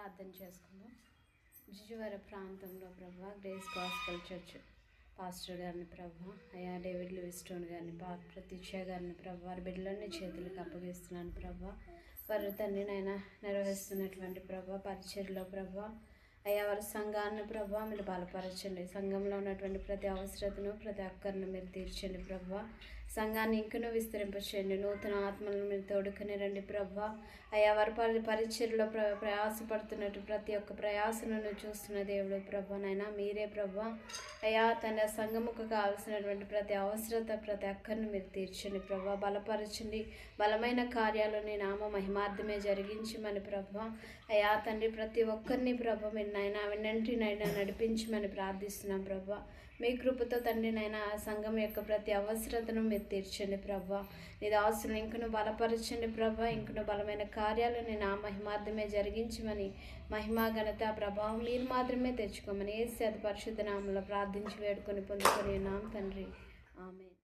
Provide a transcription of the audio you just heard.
ప్రార్థన చేసుకుందాం. జిజువర ప్రాంతంలో ప్రభా గ్రేస్ గాస్పెల్ చర్చ్ పాస్టర్ గారిని ప్రభా, అయ్యా డేవిడ్ లివిస్టోన్ గారిని, ప్రతీక్ష గారిని ప్రభా, వారి బిడ్డలన్నీ చేతులకు అప్పగిస్తున్నాను ప్రభా. వారి తండ్రినైనా నెరవేరుస్తున్నటువంటి ప్రభా పరిచర్లో ప్రభా, అయ్యా వారి సంఘాన్ని ప్రభా మీరు బలపరచండి. సంఘంలో ఉన్నటువంటి ప్రతి అవసరతను ప్రతి అక్కర్ను మీరు తీర్చండి ప్రభా. సంఘాన్ని ఇంకనూ విస్తరింపచేయండి. నూతన ఆత్మలను మీరు తోడుకుని రండి ప్రభా. అయ్యా వారి పరిచర్లో ప్రయాసపడుతున్నట్టు ప్రతి ఒక్క ప్రయాసను చూస్తున్న దేవుడు ప్రభా. నైనా మీరే ప్రభా. అయ్యా తన సంఘముకు కావాల్సినటువంటి ప్రతి అవసరత ప్రతి అక్కర్ను మీరు తీర్చండి ప్రభా. బలపరచండి. బలమైన కార్యాలని నామ మహిమార్థమే జరిగించమని ప్రభా. అయ్యా తండ్రి ప్రతి ఒక్కరిని ప్రభా మీరు నైనా వెన్నంటినైనా నడిపించమని ప్రార్థిస్తున్నాం ప్రభా. మీ కృపతో తండ్రి నైనా ఆ సంఘం యొక్క ప్రతి అవసరతను మీరు తీర్చండి ప్రభా. నీ దాసులను ఇంకను బలపరచండి ప్రభా. ఇంకను బలమైన కార్యాలను నా మహిమార్థమే జరిగించమని, మహిమా ఘనత ప్రభావం మీరు మాత్రమే తెచ్చుకోమని యేసు పరిశుద్ధ నామములో ప్రార్థించి వేడుకొని పొందుకొని ఉన్నాం తండ్రి. ఆమేన్.